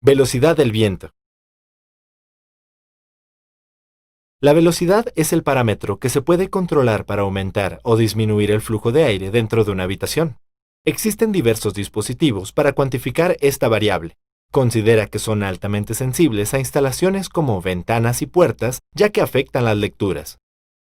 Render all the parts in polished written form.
Velocidad del viento. La velocidad es el parámetro que se puede controlar para aumentar o disminuir el flujo de aire dentro de una habitación. Existen diversos dispositivos para cuantificar esta variable. Considera que son altamente sensibles a instalaciones como ventanas y puertas, ya que afectan las lecturas.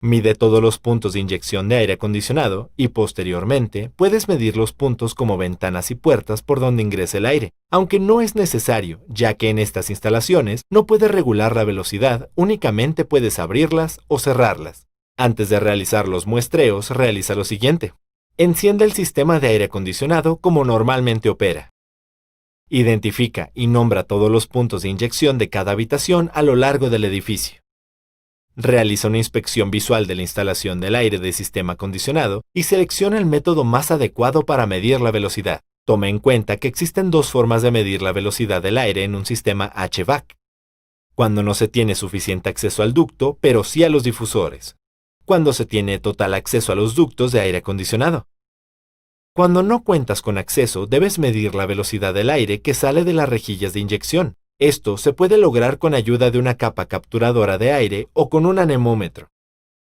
Mide todos los puntos de inyección de aire acondicionado y, posteriormente, puedes medir los puntos como ventanas y puertas por donde ingresa el aire, aunque no es necesario, ya que en estas instalaciones no puedes regular la velocidad, únicamente puedes abrirlas o cerrarlas. Antes de realizar los muestreos, realiza lo siguiente. Enciende el sistema de aire acondicionado como normalmente opera. Identifica y nombra todos los puntos de inyección de cada habitación a lo largo del edificio. Realiza una inspección visual de la instalación del aire del sistema acondicionado y selecciona el método más adecuado para medir la velocidad. Toma en cuenta que existen dos formas de medir la velocidad del aire en un sistema HVAC. Cuando no se tiene suficiente acceso al ducto, pero sí a los difusores. Cuando se tiene total acceso a los ductos de aire acondicionado. Cuando no cuentas con acceso, debes medir la velocidad del aire que sale de las rejillas de inyección. Esto se puede lograr con ayuda de una capa capturadora de aire o con un anemómetro.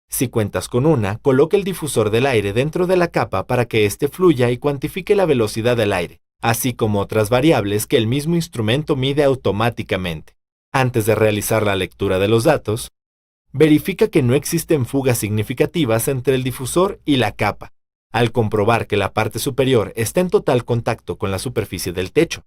Si cuentas con una, coloca el difusor del aire dentro de la capa para que éste fluya y cuantifique la velocidad del aire, así como otras variables que el mismo instrumento mide automáticamente. Antes de realizar la lectura de los datos, verifica que no existen fugas significativas entre el difusor y la capa, al comprobar que la parte superior está en total contacto con la superficie del techo.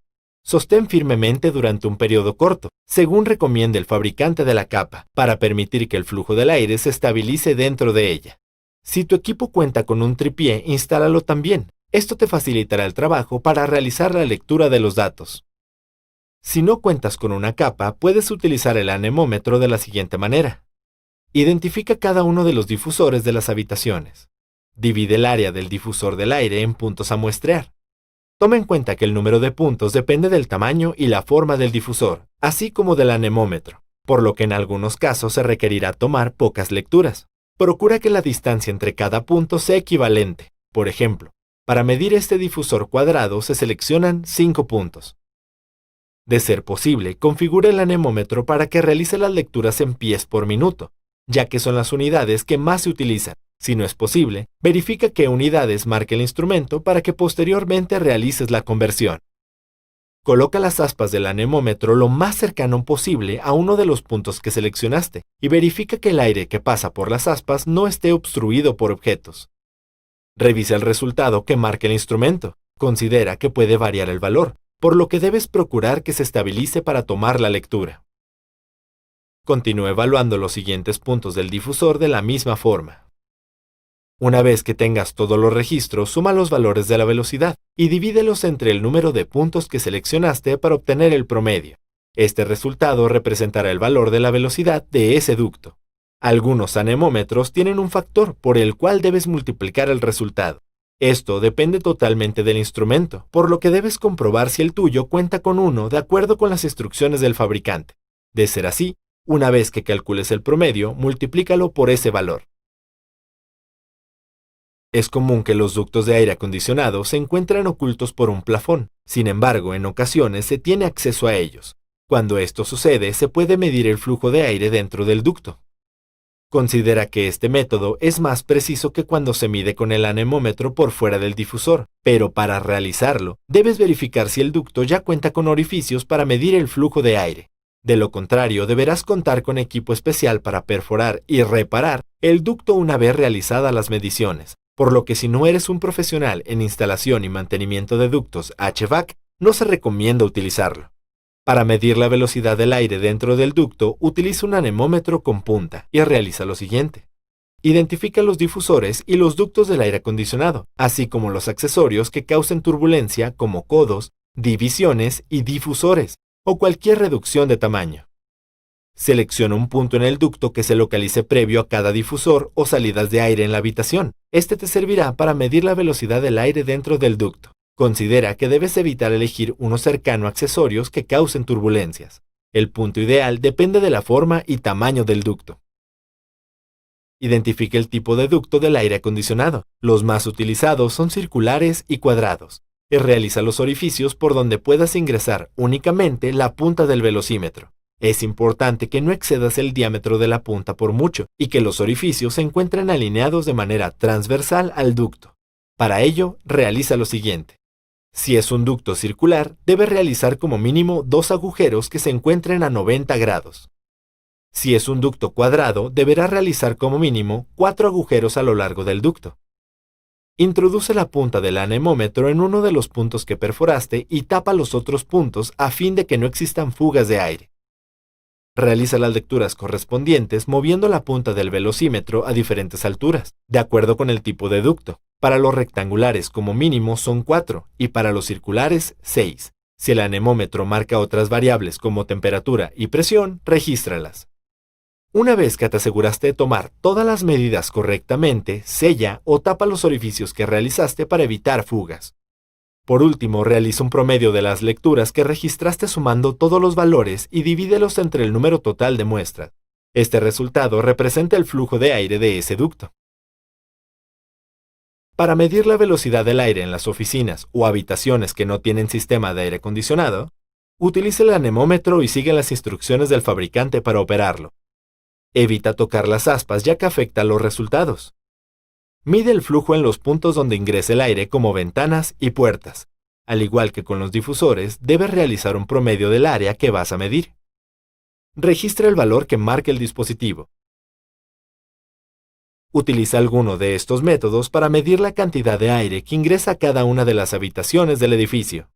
Sostén firmemente durante un periodo corto, según recomienda el fabricante de la capa, para permitir que el flujo del aire se estabilice dentro de ella. Si tu equipo cuenta con un tripié, instálalo también. Esto te facilitará el trabajo para realizar la lectura de los datos. Si no cuentas con una capa, puedes utilizar el anemómetro de la siguiente manera. Identifica cada uno de los difusores de las habitaciones. Divide el área del difusor del aire en puntos a muestrear. Toma en cuenta que el número de puntos depende del tamaño y la forma del difusor, así como del anemómetro, por lo que en algunos casos se requerirá tomar pocas lecturas. Procura que la distancia entre cada punto sea equivalente. Por ejemplo, para medir este difusor cuadrado se seleccionan 5 puntos. De ser posible, configura el anemómetro para que realice las lecturas en pies por minuto, ya que son las unidades que más se utilizan. Si no es posible, verifica qué unidades marca el instrumento para que posteriormente realices la conversión. Coloca las aspas del anemómetro lo más cercano posible a uno de los puntos que seleccionaste y verifica que el aire que pasa por las aspas no esté obstruido por objetos. Revisa el resultado que marca el instrumento. Considera que puede variar el valor, por lo que debes procurar que se estabilice para tomar la lectura. Continúa evaluando los siguientes puntos del difusor de la misma forma. Una vez que tengas todos los registros, suma los valores de la velocidad y divídelos entre el número de puntos que seleccionaste para obtener el promedio. Este resultado representará el valor de la velocidad de ese ducto. Algunos anemómetros tienen un factor por el cual debes multiplicar el resultado. Esto depende totalmente del instrumento, por lo que debes comprobar si el tuyo cuenta con uno de acuerdo con las instrucciones del fabricante. De ser así, una vez que calcules el promedio, multiplícalo por ese valor. Es común que los ductos de aire acondicionado se encuentren ocultos por un plafón. Sin embargo, en ocasiones se tiene acceso a ellos. Cuando esto sucede, se puede medir el flujo de aire dentro del ducto. Considera que este método es más preciso que cuando se mide con el anemómetro por fuera del difusor, pero para realizarlo, debes verificar si el ducto ya cuenta con orificios para medir el flujo de aire. De lo contrario, deberás contar con equipo especial para perforar y reparar el ducto una vez realizadas las mediciones. Por lo que si no eres un profesional en instalación y mantenimiento de ductos HVAC, no se recomienda utilizarlo. Para medir la velocidad del aire dentro del ducto, utiliza un anemómetro con punta y realiza lo siguiente. Identifica los difusores y los ductos del aire acondicionado, así como los accesorios que causen turbulencia como codos, divisiones y difusores, o cualquier reducción de tamaño. Selecciona un punto en el ducto que se localice previo a cada difusor o salidas de aire en la habitación. Este te servirá para medir la velocidad del aire dentro del ducto. Considera que debes evitar elegir uno cercano a accesorios que causen turbulencias. El punto ideal depende de la forma y tamaño del ducto. Identifica el tipo de ducto del aire acondicionado. Los más utilizados son circulares y cuadrados. Realiza los orificios por donde puedas ingresar únicamente la punta del velocímetro. Es importante que no excedas el diámetro de la punta por mucho y que los orificios se encuentren alineados de manera transversal al ducto. Para ello, realiza lo siguiente. Si es un ducto circular, debes realizar como mínimo 2 agujeros que se encuentren a 90 grados. Si es un ducto cuadrado, deberás realizar como mínimo 4 agujeros a lo largo del ducto. Introduce la punta del anemómetro en uno de los puntos que perforaste y tapa los otros puntos a fin de que no existan fugas de aire. Realiza las lecturas correspondientes moviendo la punta del velocímetro a diferentes alturas, de acuerdo con el tipo de ducto. Para los rectangulares como mínimo son 4 y para los circulares 6. Si el anemómetro marca otras variables como temperatura y presión, regístralas. Una vez que te aseguraste de tomar todas las medidas correctamente, sella o tapa los orificios que realizaste para evitar fugas. Por último, realiza un promedio de las lecturas que registraste sumando todos los valores y divídelos entre el número total de muestras. Este resultado representa el flujo de aire de ese ducto. Para medir la velocidad del aire en las oficinas o habitaciones que no tienen sistema de aire acondicionado, utilice el anemómetro y sigue las instrucciones del fabricante para operarlo. Evita tocar las aspas ya que afecta los resultados. Mide el flujo en los puntos donde ingresa el aire como ventanas y puertas. Al igual que con los difusores, debes realizar un promedio del área que vas a medir. Registra el valor que marque el dispositivo. Utiliza alguno de estos métodos para medir la cantidad de aire que ingresa a cada una de las habitaciones del edificio.